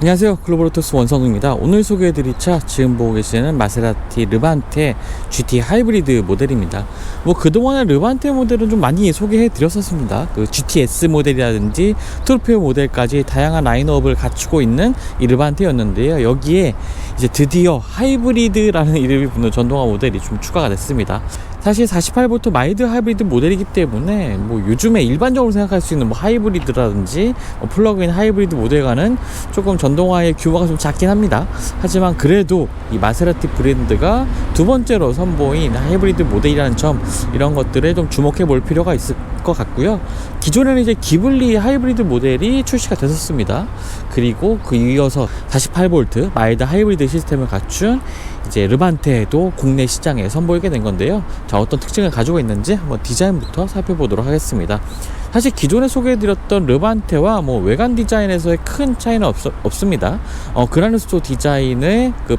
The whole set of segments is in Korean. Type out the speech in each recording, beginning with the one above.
안녕하세요, 글로벌오토스 원성우입니다. 오늘 소개해드릴 차, 지금 보고 계시는 마세라티 르반테 GT 하이브리드 모델입니다. 그동안에 르반테 모델은 좀 많이 소개해드렸었습니다. 그 GTS 모델이라든지 토르페오 모델까지 다양한 라인업을 갖추고 있는 이 르반테였는데요. 여기에 이제 드디어 하이브리드라는 이름이 붙는 전동화 모델이 좀 추가가 됐습니다. 사실 48V 마일드 하이브리드 모델이기 때문에 요즘에 일반적으로 생각할 수 있는 하이브리드라든지 플러그인 하이브리드 모델과는 조금 전동화의 규모가 좀 작긴 합니다. 하지만 그래도 이 마세라티 브랜드가 두 번째로 선보인 하이브리드 모델이라는 점, 이런 것들에 좀 주목해 볼 필요가 있을 것 같고요. 기존에는 이제 기블리 하이브리드 모델이 출시가 됐었습니다. 그리고 그 이어서 48V 마일드 하이브리드 시스템을 갖춘 이제 르반테도 국내 시장에 선보이게 된 건데요. 자, 어떤 특징을 가지고 있는지 한번 디자인부터 살펴보도록 하겠습니다. 사실 기존에 소개해드렸던 르반테와 외관 디자인에서의 큰 차이는 없습니다. 그라누스토 디자인의 그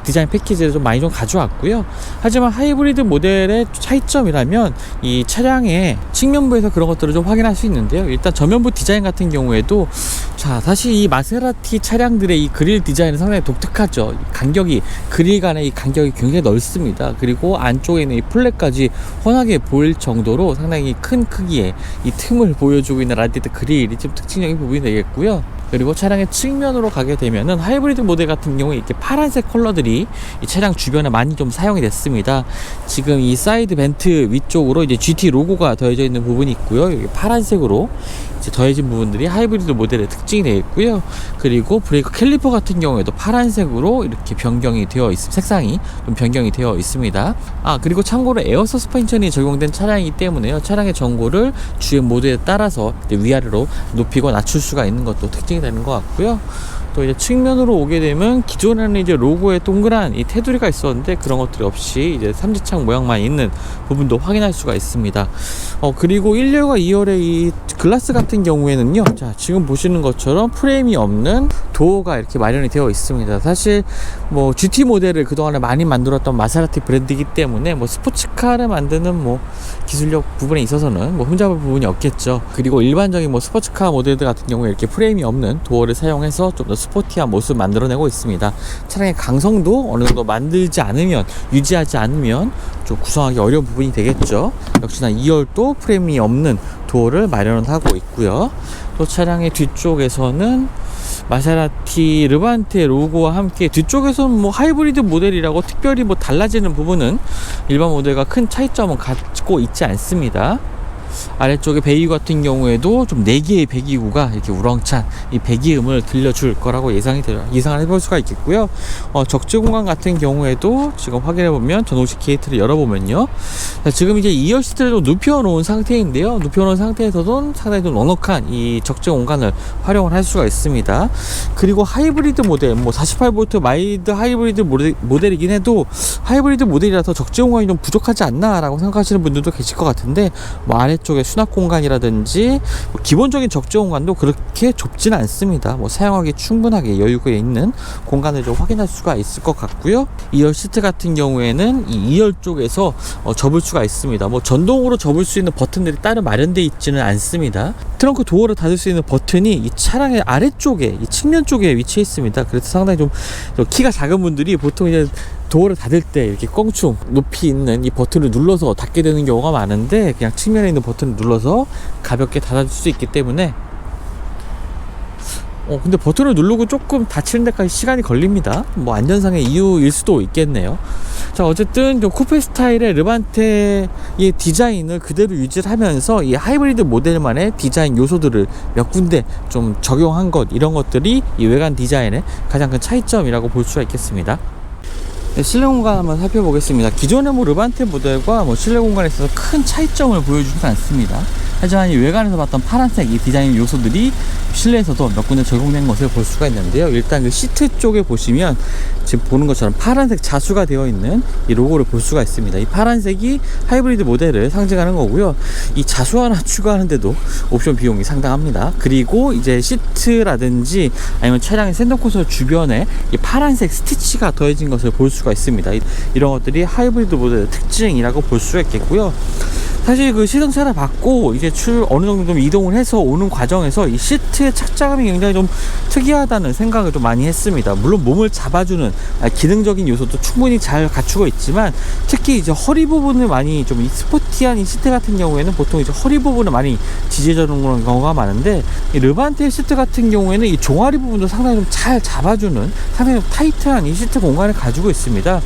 디자인 패키지를 좀 많이 가져왔고요. 하지만 하이브리드 모델의 차이점이라면 이 차량의 측면부에서 그런 것들을 좀 확인할 수 있는데요. 일단 전면부 디자인 같은 경우에도, 자, 사실 이 마세라티 차량들의 이 그릴 디자인은 상당히 독특하죠. 그릴 간의 이 간격이 굉장히 넓습니다. 그리고 안쪽에 있는 이 플랫까지 훤하게 보일 정도로 상당히 큰 크기의 이 틈을 보여주고 있는 라디에이터 그릴이 좀 특징적인 부분이 되겠고요. 그리고 차량의 측면으로 가게 되면은 하이브리드 모델 같은 경우에 이렇게 파란색 컬러들이 이 차량 주변에 많이 좀 사용이 됐습니다. 지금 이 사이드 벤트 위쪽으로 이제 GT 로고가 더해져 있는 부분이 있고요. 여기 파란색으로 이제 더해진 부분들이 하이브리드 모델의 특징이 되어 있고요. 그리고 브레이크 캘리퍼 같은 경우에도 파란색으로 이렇게 색상이 좀 변경이 되어 있습니다. 그리고 참고로 에어 서스펜션이 적용된 차량이기 때문에요. 차량의 전고를 주행 모드에 따라서 위아래로 높이고 낮출 수가 있는 것도 특징이 되는 것 같고요. 또 이제 측면으로 오게 되면 기존에는 이제 로고에 동그란 이 테두리가 있었는데 그런 것들이 없이 이제 삼지창 모양만 있는 부분도 확인할 수가 있습니다. 그리고 1열과 2열의 이 글라스 같은 경우에는요, 자, 지금 보시는 것처럼 프레임이 없는 도어가 이렇게 마련이 되어 있습니다. 사실 GT 모델을 그동안에 많이 만들었던 마세라티 브랜드이기 때문에 스포츠카를 만드는 기술력 부분에 있어서는 흠잡을 부분이 없겠죠. 그리고 일반적인 스포츠카 모델들 같은 경우에 이렇게 프레임이 없는 도어를 사용해서 좀 더 스포티한 모습을 만들어내고 있습니다. 차량의 강성도 어느 정도 유지하지 않으면 좀 구성하기 어려운 부분이 되겠죠. 역시나 2열도 프레임이 없는 도어를 마련을 하고 있고요. 또 차량의 뒤쪽에서는 마세라티 르반테 로고와 함께 뒤쪽에서는 하이브리드 모델이라고 특별히 달라지는 부분은 일반 모델과 큰 차이점은 갖고 있지 않습니다. 아래쪽에 배기구 같은 경우에도 좀 4개의 배기구가 이렇게 우렁찬 이 배기음을 들려줄 거라고 예상을 해볼 수가 있겠고요. 적재 공간 같은 경우에도 지금 확인해보면 전동식 게이트를 열어보면요, 자, 지금 이제 2열 시트를 좀 눕혀놓은 상태인데요. 눕혀놓은 상태에서도 상당히 좀 넉넉한 이 적재 공간을 활용을 할 수가 있습니다. 그리고 하이브리드 모델, 48V 마일드 하이브리드 모델이긴 해도 하이브리드 모델이라서 적재 공간이 좀 부족하지 않나 라고 생각하시는 분들도 계실 것 같은데, 아래쪽에 수납 공간이라든지 기본적인 적재 공간도 그렇게 좁지는 않습니다. 사용하기 충분하게 여유가 있는 공간을 좀 확인할 수가 있을 것 같고요. 2열 시트 같은 경우에는 이 2열 쪽에서 접을 수가 있습니다. 전동으로 접을 수 있는 버튼들이 따로 마련되어 있지는 않습니다. 트렁크 도어를 닫을 수 있는 버튼이 이 차량의 아래쪽에, 이 측면 쪽에 위치해 있습니다. 그래서 상당히 좀 키가 작은 분들이 보통 이제 도어를 닫을 때 이렇게 껑충 높이 있는 이 버튼을 눌러서 닫게 되는 경우가 많은데, 그냥 측면에 있는 버튼을 눌러서 가볍게 닫아줄 수 있기 때문에 근데 버튼을 누르고 조금 닫히는 데까지 시간이 걸립니다. 안전상의 이유일 수도 있겠네요. 자, 어쨌든 좀 쿠페 스타일의 르반테의 디자인을 그대로 유지를 하면서 이 하이브리드 모델만의 디자인 요소들을 몇 군데 좀 적용한 이런 것들이 이 외관 디자인의 가장 큰 차이점이라고 볼 수가 있겠습니다. 실내 공간 한번 살펴보겠습니다. 기존의 르반테 모델과 실내 공간에 있어서 큰 차이점을 보여주지는 않습니다. 하지만 이 외관에서 봤던 파란색 이 디자인 요소들이 실내에서도 몇 군데 적용된 것을 볼 수가 있는데요. 일단 그 시트 쪽에 보시면 지금 보는 것처럼 파란색 자수가 되어 있는 이 로고를 볼 수가 있습니다. 이 파란색이 하이브리드 모델을 상징하는 거고요. 이 자수 하나 추가하는데도 옵션 비용이 상당합니다. 그리고 이제 시트라든지 아니면 차량의 센터 콘솔 주변에 이 파란색 스티치가 더해진 것을 볼 수가 있습니다. 이런 것들이 하이브리드 모델의 특징이라고 볼 수가 있겠고요. 사실 그 시승차를 받고 이제 어느 정도 좀 이동을 해서 오는 과정에서 이 시트의 착장감이 굉장히 좀 특이하다는 생각을 좀 많이 했습니다. 물론 몸을 잡아주는 기능적인 요소도 충분히 잘 갖추고 있지만 특히 이제 허리 부분을 많이 좀 이 스포티한 이 시트 같은 경우에는 보통 이제 허리 부분을 많이 지지해주는 그런 경우가 많은데 이 르반테 시트 같은 경우에는 이 종아리 부분도 상당히 좀 잘 잡아주는 상당히 좀 타이트한 이 시트 공간을 가지고 있습니다.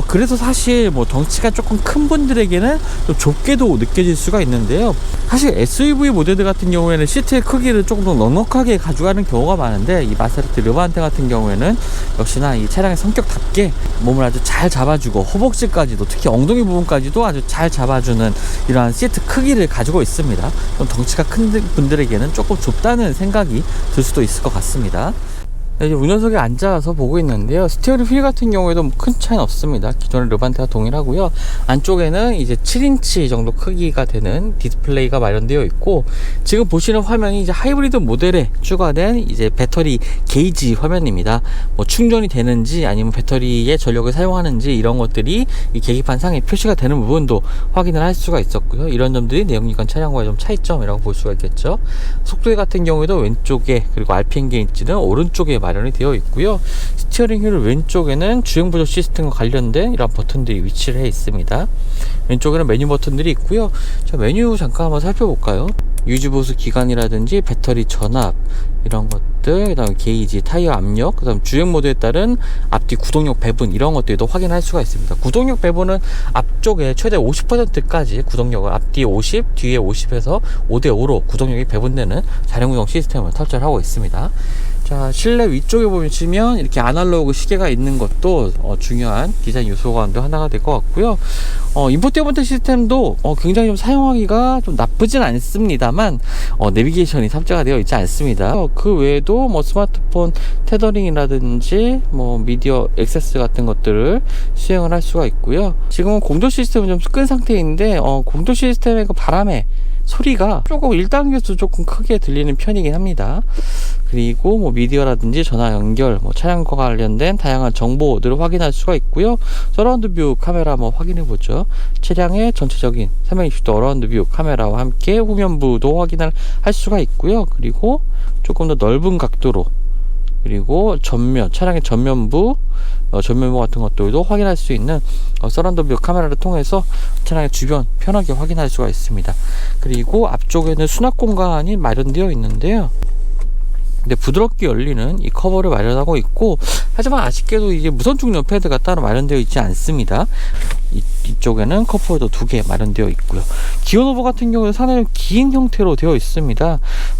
그래서 사실 뭐 덩치가 조금 큰 분들에게는 좀 좁게도 느껴질 수가 있는데요. 사실 SUV 모델들 같은 경우에는 시트의 크기를 조금 더 넉넉하게 가져가는 경우가 많은데 이 마세라티 르반테 같은 경우에는 역시나 이 차량의 성격답게 몸을 아주 잘 잡아주고 허벅지까지도 특히 엉덩이 부분까지도 아주 잘 잡아주는 이러한 시트 크기를 가지고 있습니다. 좀 덩치가 큰 분들에게는 조금 좁다는 생각이 들 수도 있을 것 같습니다. 이제 운전석에 앉아서 보고 있는데요. 스티어링 휠 같은 경우에도 뭐 큰 차이는 없습니다. 기존의 르반테와 동일하고요. 안쪽에는 이제 7인치 정도 크기가 되는 디스플레이가 마련되어 있고, 지금 보시는 화면이 이제 하이브리드 모델에 추가된 이제 배터리 게이지 화면입니다. 뭐 충전이 되는지 아니면 배터리의 전력을 사용하는지 이런 것들이 이 계기판 상에 표시가 되는 부분도 확인을 할 수가 있었고요. 이런 점들이 내연기관 차량과의 좀 차이점이라고 볼 수가 있겠죠. 속도계 같은 경우에도 왼쪽에, 그리고 RPM 게이지는 오른쪽에 마련이 되어 있고요. 스티어링 휠 왼쪽에는 주행 보조 시스템과 관련된 이런 버튼들이 위치를 해 있습니다. 왼쪽에는 메뉴 버튼들이 있고요. 자, 메뉴 잠깐 한번 살펴볼까요? 유지보수 기간이라든지 배터리 전압 이런 것들, 그 다음에 게이지, 타이어 압력, 그 다음 주행 모드에 따른 앞뒤 구동력 배분 이런 것들도 확인할 수가 있습니다. 구동력 배분은 앞쪽에 최대 50%까지 구동력을 앞뒤에 50, 뒤에 50에서 5대5로 구동력이 배분되는 자력 구동 시스템을 탑재를 하고 있습니다. 자, 실내 위쪽에 보시면 이렇게 아날로그 시계가 있는 것도 중요한 디자인 요소 가운데 하나가 될 것 같고요. 인포테인먼트 시스템도 굉장히 좀 사용하기가 좀 나쁘진 않습니다만 내비게이션이 탑재가 되어 있지 않습니다. 그 외에도 뭐 스마트폰 테더링이라든지 뭐 미디어 액세스 같은 것들을 수행을 할 수가 있고요. 지금은 공조 시스템은 좀 끈 상태인데 공조 시스템의 그 바람의 소리가 조금 1단계에서 조금 크게 들리는 편이긴 합니다. 그리고 뭐 미디어라든지 전화 연결, 뭐 차량과 관련된 다양한 정보들을 확인할 수가 있고요. 서라운드 뷰 카메라 한번 확인해 보죠. 차량의 전체적인 360도 어라운드 뷰 카메라와 함께 후면부도 확인을 할 수가 있고요. 그리고 조금 더 넓은 각도로, 그리고 전면, 차량의 전면부 같은 것들도 확인할 수 있는 서라운드 뷰 카메라를 통해서 차량의 주변 편하게 확인할 수가 있습니다. 그리고 앞쪽에는 수납 공간이 마련되어 있는데요. 근데 부드럽게 열리는 이 커버를 마련하고 있고, 하지만 아쉽게도 이게 무선 충전 패드가 따로 마련되어 있지 않습니다. 이쪽에는 컵홀더 2개 마련되어 있고요. 기어 노브 같은 경우는 상당히 긴 형태로 되어 있습니다.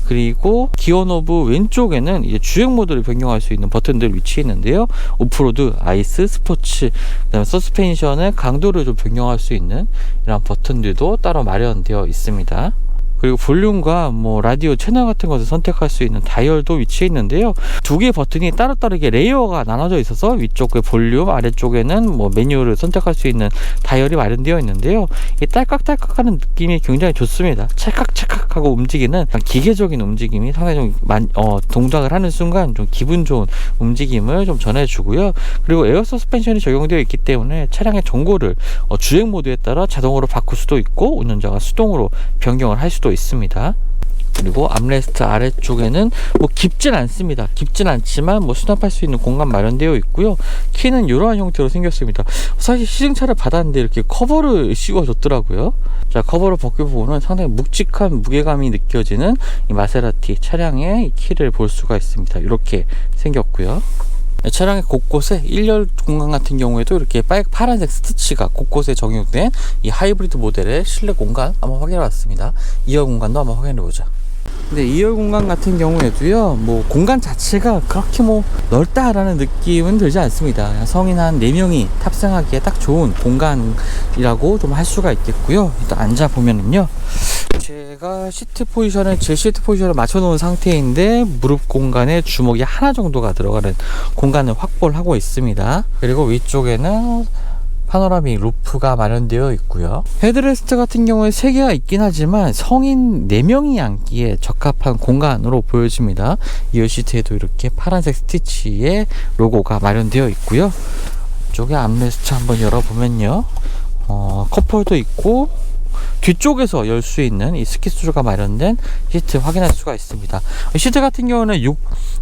그리고 기어 노브 왼쪽에는 이제 주행 모드를 변경할 수 있는 버튼들 위치해 있는데요. 오프로드, 아이스, 스포츠, 그다음에 서스펜션의 강도를 좀 변경할 수 있는 이런 버튼들도 따로 마련되어 있습니다. 그리고 볼륨과 뭐 라디오 채널 같은 것을 선택할 수 있는 다이얼도 위치해 있는데요. 두 개의 버튼이 따로따르게 레이어가 나눠져 있어서 위쪽에 볼륨, 아래쪽에는 뭐 메뉴를 선택할 수 있는 다이얼이 마련되어 있는데요. 이 딸깍딸깍하는 느낌이 굉장히 좋습니다. 찰칵찰칵하고 움직이는 기계적인 움직임이 상당히 좀 동작을 하는 순간 좀 기분 좋은 움직임을 좀 전해주고요. 그리고 에어 서스펜션이 적용되어 있기 때문에 차량의 정보를 주행 모드에 따라 자동으로 바꿀 수도 있고 운전자가 수동으로 변경을 할 수도 있습니다. 그리고 암레스트 아래쪽에는 뭐 깊진 않습니다. 깊진 않지만 뭐 수납할 수 있는 공간 마련되어 있고요. 키는 이러한 형태로 생겼습니다. 사실 시승차를 받았는데 이렇게 커버를 씌워줬더라고요. 자, 커버를 벗겨보면 상당히 묵직한 무게감이 느껴지는 이 마세라티 차량의 키를 볼 수가 있습니다. 이렇게 생겼고요. 차량의 곳곳에 1열 공간 같은 경우에도 이렇게 파란색 스티치가 곳곳에 적용된 이 하이브리드 모델의 실내 공간 한번 확인해 봤습니다. 2열 공간도 한번 확인해 보죠. 근데 2열 공간 같은 경우에도요, 뭐 공간 자체가 그렇게 뭐 넓다라는 느낌은 들지 않습니다. 그냥 성인 한 4명이 탑승하기에 딱 좋은 공간이라고 좀 할 수가 있겠고요. 일단 앉아 보면은요, 제가 제 시트 포지션을 맞춰 놓은 상태인데 무릎 공간에 주먹이 하나 정도가 들어가는 공간을 확보를 하고 있습니다. 그리고 위쪽에는 파노라믹 루프가 마련되어 있고요. 헤드레스트 같은 경우에 3개가 있긴 하지만 성인 4명이 앉기에 적합한 공간으로 보여집니다. 이어 시트에도 이렇게 파란색 스티치의 로고가 마련되어 있고요. 이쪽에 암레스트 한번 열어보면요, 컵홀더 있고 뒤쪽에서 열 수 있는 이 스키스루가 마련된 시트 확인할 수가 있습니다. 시트 같은 경우는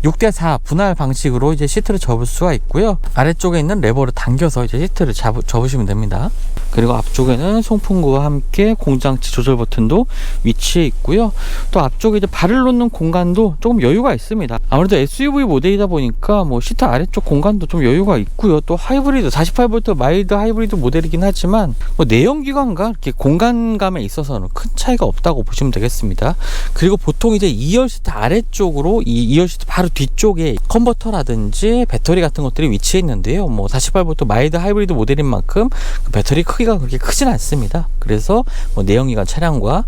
6대4 분할 방식으로 이제 시트를 접을 수가 있고요. 아래쪽에 있는 레버를 당겨서 이제 시트를 접으시면 됩니다. 그리고 앞쪽에는 송풍구와 함께 공장치 조절 버튼도 위치해 있고요. 또 앞쪽에 이제 발을 놓는 공간도 조금 여유가 있습니다. 아무래도 SUV 모델이다 보니까 뭐 시트 아래쪽 공간도 좀 여유가 있고요. 또 하이브리드 48V 마일드 하이브리드 모델이긴 하지만 뭐 내연기관과 이렇게 공간감에 있어서는 큰 차이가 없다고 보시면 되겠습니다. 그리고 보통 이제 2열 시트 아래쪽으로 이 2열 시트 바로 뒤쪽에 컨버터라든지 배터리 같은 것들이 위치해 있는데요. 뭐 48V 마일드 하이브리드 모델인 만큼 그 배터리 크기가 그렇게 크진 않습니다. 그래서 뭐 내연기관 차량과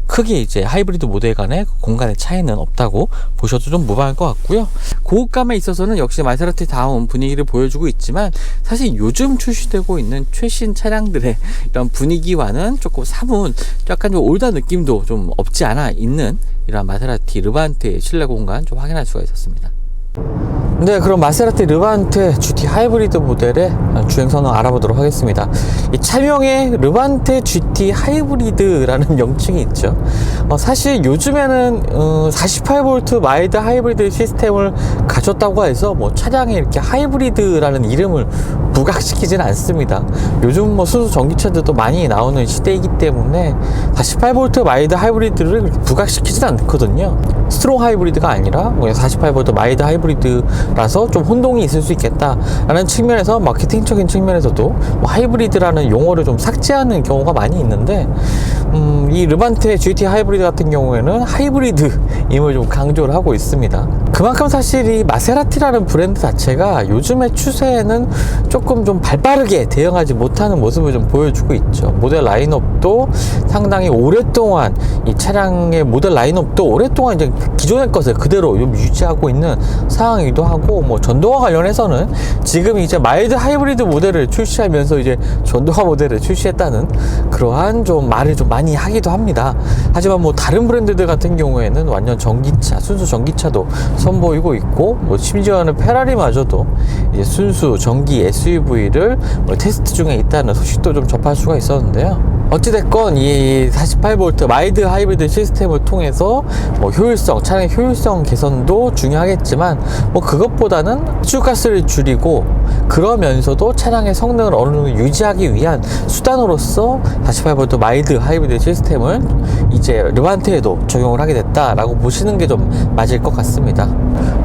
크게 이제 하이브리드 모델 간의 공간의 차이는 없다고 보셔도 좀 무방할 것 같고요. 고급감에 있어서는 역시 마세라티 다운 분위기를 보여주고 있지만, 사실 요즘 출시되고 있는 최신 차량들의 이런 분위기와는 조금 사뭇 약간 좀 올드 느낌도 좀 없지 않아 있는 이런 마세라티 르반테의 실내 공간 좀 확인할 수가 있었습니다. 네, 그럼 마세라티 르반테 GT 하이브리드 모델의 주행선을 알아보도록 하겠습니다. 이 차명에 르반테 GT 하이브리드라는 명칭이 있죠. 사실 요즘에는 48V 마일드 하이브리드 시스템을 가졌다고 해서 뭐 차량에 이렇게 하이브리드라는 이름을 부각시키진 않습니다. 요즘 뭐 순수 전기차들도 많이 나오는 시대이기 때문에 48V 마일드 하이브리드를 부각시키진 않거든요. 스트롱 하이브리드가 아니라 48V 마일드 하이브리드라서 좀 혼동이 있을 수 있겠다라는 측면에서 마케팅적인 측면에서도 뭐 하이브리드라는 용어를 좀 삭제하는 경우가 많이 있는데, 이 르반테 GT 하이브리드 같은 경우에는 하이브리드임을 좀 강조를 하고 있습니다. 그만큼 사실 이 마세라티라는 브랜드 자체가 요즘의 추세에는 조금 좀 발빠르게 대응하지 못하는 모습을 좀 보여주고 있죠. 모델 라인업도 상당히 오랫동안, 이 차량의 모델 라인업도 오랫동안 이제 기존의 것을 그대로 유지하고 있는 상황이기도 하고, 뭐 전동화 관련해서는 지금 이제 마일드 하이브리드 모델을 출시하면서 이제 전동화 모델을 출시했다는 그러한 좀 말을 좀 많이 하기도 합니다. 하지만 뭐 다른 브랜드들 같은 경우에는 완전 전기차, 순수 전기차도 선보이고 있고, 뭐 심지어는 페라리마저도 이제 순수 전기 SUV를 뭐 테스트 중에 있다는 소식도 좀 접할 수가 있었는데요. 어찌됐건 이 48V 마일드 하이브리드 시스템을 통해서 뭐 효율성, 차량의 효율성 개선도 중요하겠지만, 뭐 그것보다는 배출가스를 줄이고 그러면서도 차량의 성능을 어느 정도 유지하기 위한 수단으로서 48V 마일드 하이브리드 시스템을 이제 르반테에도 적용을 하게 됐다라고 보시는 게 좀 맞을 것 같습니다.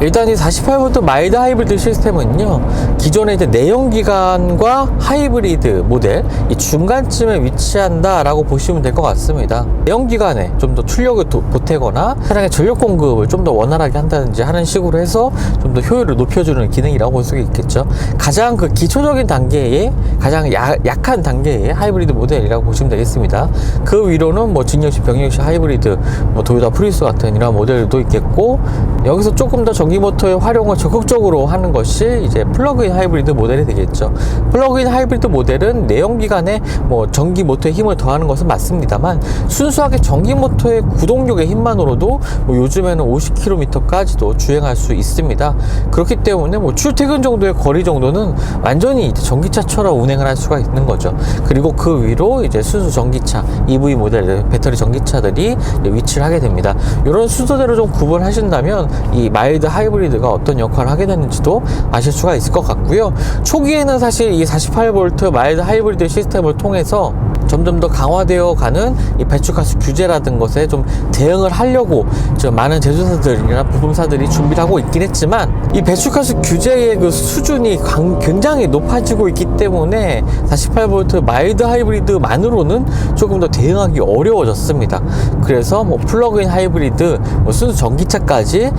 일단 이 48V 마일드 하이브리드 시스템은요, 기존의 이제 내연기관과 하이브리드 모델 이 중간쯤에 위치한다라고 보시면 될 것 같습니다. 내연기관에 좀 더 출력을 보태거나 차량의 전력 공급을 좀 더 원활하게 한다든지 하는 식으로 해서 좀 더 효율을 높여주는 기능이라고 볼 수 있겠죠. 가장 그 기초적인 단계의 가장 약한 단계의 하이브리드 모델이라고 보시면 되겠습니다. 그 위로는 뭐 직역시 병역시 하이브리드, 뭐 도요타 프리우스 같은 이런 모델도 있겠고, 여기서 조금 더 전기 모터의 활용을 적극적으로 하는 것이 이제 플러그인 하이브리드 모델이 되겠죠. 플러그인 하이브리드 모델은 내연기관에 뭐 전기 모터의 힘을 더하는 것은 맞습니다만, 순수하게 전기 모터의 구동력의 힘만으로도 뭐 요즘에는 50km까지도 주행할 수 있습니다. 그렇기 때문에 뭐 출퇴근 정도의 거리 정도는 완전히 이제 전기차처럼 운행을 할 수가 있는 거죠. 그리고 그 위로 이제 순수 전기차 EV 모델, 배터리 전기차들이 위치를 하게 됩니다. 이런 순서대로 좀 구분하신다면 이 마일드 하이브리드가 어떤 역할을 하게 되는지도 아실 수가 있을 것 같고요. 초기에는 사실 이 48V 마일드 하이브리드 시스템을 통해서 점점 더 강화되어 가는 이 배출가스 규제라든 것에 좀 대응을 하려고 저 많은 제조사들이나 부품사들이 준비를 하고 있긴 했지만, 이 배출가스 규제의 그 수준이 굉장히 높아지고 있기 때문에 48V 마일드 하이브리드만으로는 조금 더 대응하기 어려워졌습니다. 그래서 뭐 플러그인 하이브리드, 뭐 순수 전기차까지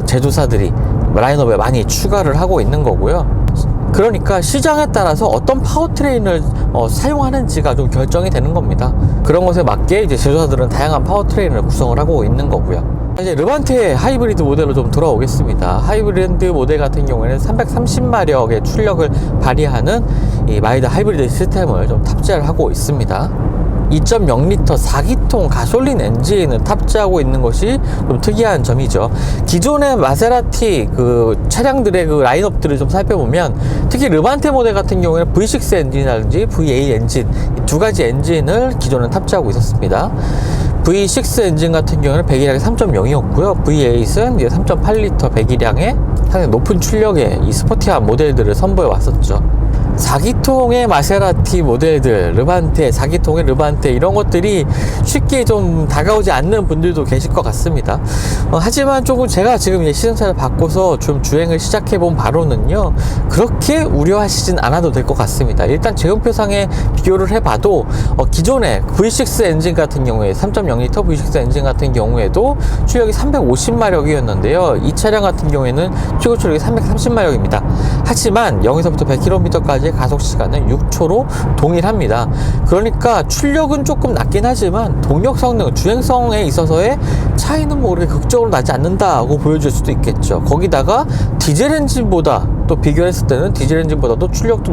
제조사들이 라인업에 많이 추가를 하고 있는 거고요. 그러니까 시장에 따라서 어떤 파워트레인을 사용하는지가 좀 결정이 되는 겁니다. 그런 것에 맞게 이제 제조사들은 다양한 파워트레인을 구성을 하고 있는 거고요. 이제 르반테 하이브리드 모델로 좀 돌아오겠습니다. 하이브리드 모델 같은 경우에는 330마력의 출력을 발휘하는 이 마일드 하이브리드 시스템을 좀 탑재를 하고 있습니다. 2.0L 4기통 가솔린 엔진을 탑재하고 있는 것이 좀 특이한 점이죠. 기존의 마세라티 그 차량들의 그 라인업들을 좀 살펴보면, 특히 르반테 모델 같은 경우에는 V6 엔진이라든지 V8 엔진, 이 두 가지 엔진을 기존에 탑재하고 있었습니다. V6 엔진 같은 경우는 배기량이 3.0이었고요. V8은 이제 3.8L 배기량의 상당히 높은 출력의 이 스포티한 모델들을 선보여 왔었죠. 4기통의 마세라티 모델들, 르반테, 4기통의 르반테, 이런 것들이 쉽게 좀 다가오지 않는 분들도 계실 것 같습니다. 하지만 조금 제가 지금 시승차를 바꿔서 좀 주행을 시작해본 바로는요, 그렇게 우려하시진 않아도 될 것 같습니다. 일단 제음표상에 비교를 해봐도 기존의 V6 엔진 같은 경우에 3.0L V6 엔진 같은 경우에도 출력이 350마력이었는데요. 이 차량 같은 경우에는 최고 출력이 330마력입니다. 하지만 0에서부터 100km까지 가속 시간은 6초로 동일합니다. 그러니까 출력은 조금 낮긴 하지만 동력 성능, 주행성에 있어서의 차이는 뭐 그렇게 극적으로 나지 않는다고 보여줄 수도 있겠죠. 거기다가 디젤 엔진보다 또 비교했을 때는 디젤 엔진보다도 출력도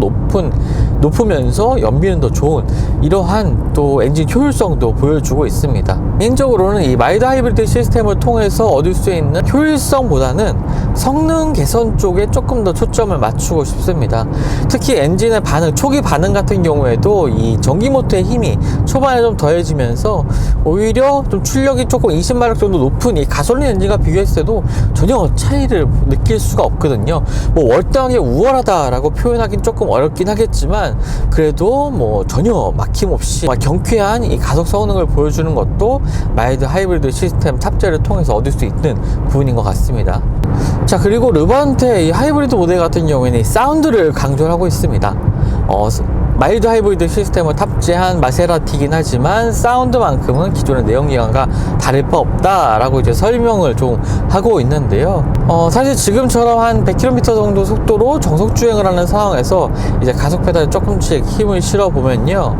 높으면서 연비는 더 좋은 이러한 또 엔진 효율성도 보여주고 있습니다. 개인적으로는 이 마일드 하이브리드 시스템을 통해서 얻을 수 있는 효율성보다는 성능 개선 쪽에 조금 더 초점을 맞추고 싶습니다. 특히 엔진의 반응, 초기 반응 같은 경우에도 이 전기 모터의 힘이 초반에 좀 더해지면서 오히려 좀 출력이 조금 20마력 정도 높은 이 가솔린 엔진과 비교했을 때도 전혀 차이를 느낄 수가 없거든요. 뭐 월등하게 우월하다라고 표현하긴 조금 어렵긴 하겠지만, 그래도 뭐 전혀 막힘없이 경쾌한 이 가속 성능을 보여주는 것도 마일드 하이브리드 시스템 탑재를 통해서 얻을 수 있는 부분인 것 같습니다. 자, 그리고 르반테 이 하이브리드 모델 같은 경우에는 이 사운드를 강조를 하고 있습니다. 마일드 하이브리드 시스템을 탑재한 마세라티긴 하지만 사운드만큼은 기존의 내연기관과 다를 바 없다라고 이제 설명을 좀 하고 있는데요. 사실 지금처럼 한 100km 정도 속도로 정속 주행을 하는 상황에서 이제 가속 페달에 조금씩 힘을 실어 보면요,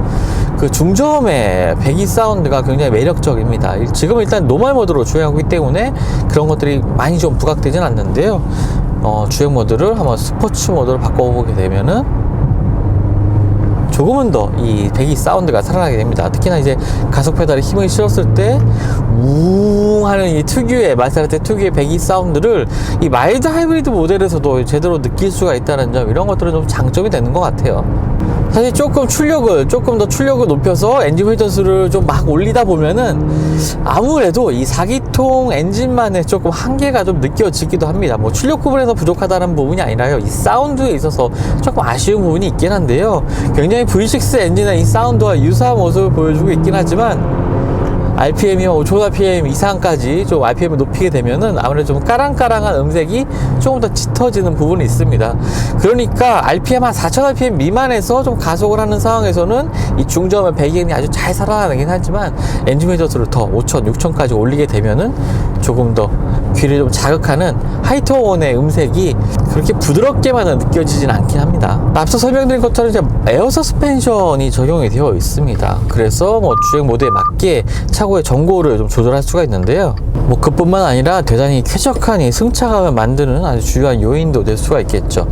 그 중저음의 배기 사운드가 굉장히 매력적입니다. 지금 일단 노멀 모드로 주행하고 있기 때문에 그런 것들이 많이 좀 부각되진 않는데요. 주행 모드를 한번 스포츠 모드로 바꿔보게 되면은 조금은 더 이 배기 사운드가 살아나게 됩니다. 특히나 이제 가속 페달에 힘을 실었을 때 우웅 하는 이 특유의 마세라티 특유의 배기 사운드를 이 마일드 하이브리드 모델에서도 제대로 느낄 수가 있다는 점, 이런 것들은 좀 장점이 되는 것 같아요. 사실 조금 더 출력을 높여서 엔진 회전수를 좀 막 올리다 보면은 아무래도 이 4기통 엔진만의 조금 한계가 좀 느껴지기도 합니다. 뭐 출력 부분에서 부족하다는 부분이 아니라요, 이 사운드에 있어서 조금 아쉬운 부분이 있긴 한데요, 굉장히 V6 엔진의 이 사운드와 유사한 모습을 보여주고 있긴 하지만 RPM이 5,000 RPM 이상까지 좀 RPM을 높이게 되면은 아무래도 좀 까랑까랑한 음색이 조금 더 짙어지는 부분이 있습니다. 그러니까 RPM 한 4,000 RPM 미만에서 좀 가속을 하는 상황에서는 이 중저음의 배기음이 아주 잘 살아나긴 하지만 엔진 회전수를 더 5,000, 6,000까지 올리게 되면은 조금 더 귀를 좀 자극하는 하이톤의 음색이 그렇게 부드럽게만은 느껴지진 않긴 합니다. 앞서 설명드린 것처럼 이제 에어 서스펜션이 적용이 되어 있습니다. 그래서 뭐 주행 모드에 맞게 차고의 전고를 좀 조절할 수가 있는데요, 뭐 그뿐만 아니라 대단히 쾌적한 이 승차감을 만드는 아주 중요한 요인도 될 수가 있겠죠.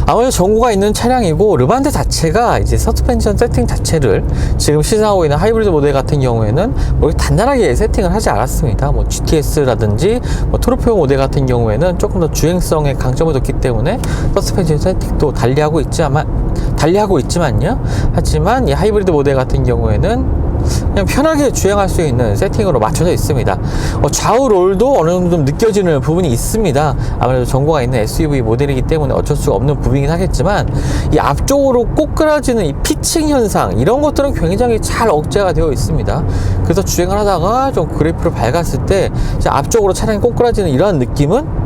아무래도 전고가 있는 차량이고 르반테 자체가 이제 서스펜션 세팅 자체를 지금 시승하고 있는 하이브리드 모델 같은 경우에는 뭐 단단하게 세팅을 하지 않았습니다. 뭐 GTS라든지 뭐 토르페오 모델 같은 경우에는 조금 더 주행성에 강점을 뒀기 때문에 서스펜션 세팅도 달리하고 있지만요, 하지만 이 하이브리드 모델 같은 경우에는 그냥 편하게 주행할 수 있는 세팅으로 맞춰져 있습니다. 좌우 롤도 어느 정도 좀 느껴지는 부분이 있습니다. 아무래도 전고가 있는 SUV 모델이기 때문에 어쩔 수가 없는 부분이긴 하겠지만, 이 앞쪽으로 꼬꾸라지는 이 피칭 현상, 이런 것들은 굉장히 잘 억제가 되어 있습니다. 그래서 주행을 하다가 좀 그래프를 밟았을 때 앞쪽으로 차량이 꼬꾸라지는 이러한 느낌은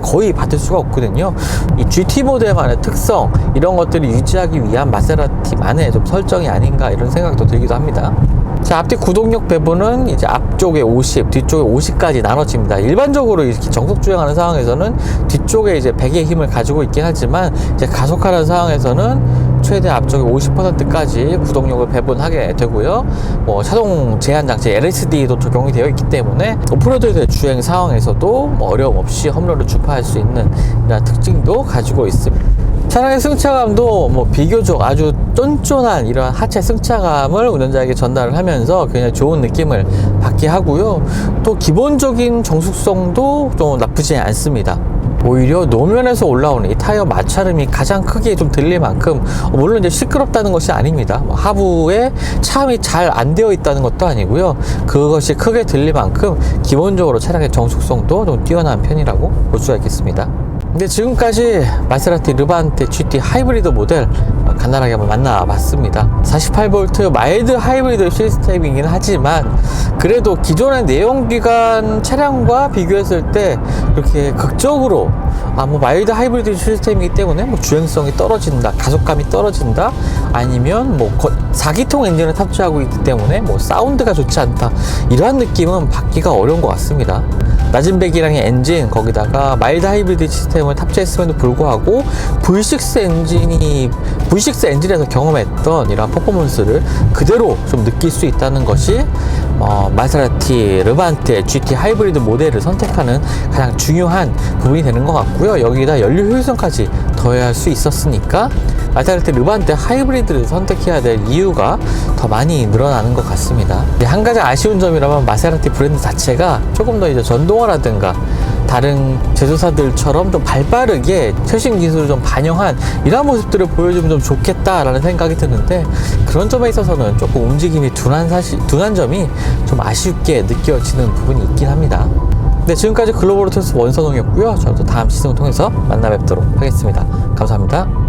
거의 받을 수가 없거든요. 이 GT 모델만의 특성, 이런 것들을 유지하기 위한 마세라티만의 좀 설정이 아닌가, 이런 생각도 들기도 합니다. 자, 앞뒤 구동력 배분은 이제 앞쪽에 50, 뒤쪽에 50까지 나눠집니다. 일반적으로 이렇게 정속 주행하는 상황에서는 뒤쪽에 이제 100의 힘을 가지고 있긴 하지만, 이제 가속하는 상황에서는 최대 앞쪽에 50%까지 구동력을 배분하게 되고요. 뭐 자동 제한 장치 LSD도 적용이 되어 있기 때문에 오프로드 주행 상황에서도 뭐 어려움 없이 험로를 주파할 수 있는 이런 특징도 가지고 있습니다. 차량의 승차감도 뭐 비교적 아주 쫀쫀한 이런 하체 승차감을 운전자에게 전달을 하면서 굉장히 좋은 느낌을 받게 하고요. 또 기본적인 정숙성도 좀 나쁘지 않습니다. 오히려 노면에서 올라오는 이 타이어 마찰음이 가장 크게 좀 들릴 만큼, 물론 이제 시끄럽다는 것이 아닙니다. 하부에 차음이 잘 안 되어 있다는 것도 아니고요. 그것이 크게 들릴 만큼 기본적으로 차량의 정숙성도 좀 뛰어난 편이라고 볼 수가 있겠습니다. 근데 지금까지 마세라티 르반테 GT 하이브리드 모델 간단하게 한번 만나봤습니다. 48V 마일드 하이브리드 시스템이긴 하지만, 그래도 기존의 내연기관 차량과 비교했을 때 이렇게 극적으로 뭐 마일드 하이브리드 시스템이기 때문에 뭐 주행성이 떨어진다, 가속감이 떨어진다, 아니면 뭐 4기통 엔진을 탑재하고 있기 때문에 뭐 사운드가 좋지 않다, 이러한 느낌은 받기가 어려운 것 같습니다. 낮은 배기량의 엔진, 거기다가 마일드 하이브리드 시스템을 탑재했음에도 불구하고 V6 엔진에서 경험했던 이런 퍼포먼스를 그대로 좀 느낄 수 있다는 것이 마세라티 르반테 GT 하이브리드 모델을 선택하는 가장 중요한 부분이 되는 것 같고요. 여기다 연료 효율성까지 더해야 할 수 있었으니까 마세라티 르반테 하이브리드를 선택해야 될 이유가 더 많이 늘어나는 것 같습니다. 한 가지 아쉬운 점이라면 마세라티 브랜드 자체가 조금 더 이제 전동화라든가 다른 제조사들처럼 좀 발빠르게 최신 기술을 좀 반영한 이러한 모습들을 보여주면 좀 좋겠다라는 생각이 드는데, 그런 점에 있어서는 조금 움직임이 둔한 점이 좀 아쉽게 느껴지는 부분이 있긴 합니다. 네, 지금까지 글로벌 오토스 원선홍이었고요. 저는 또 다음 시즌을 통해서 만나 뵙도록 하겠습니다. 감사합니다.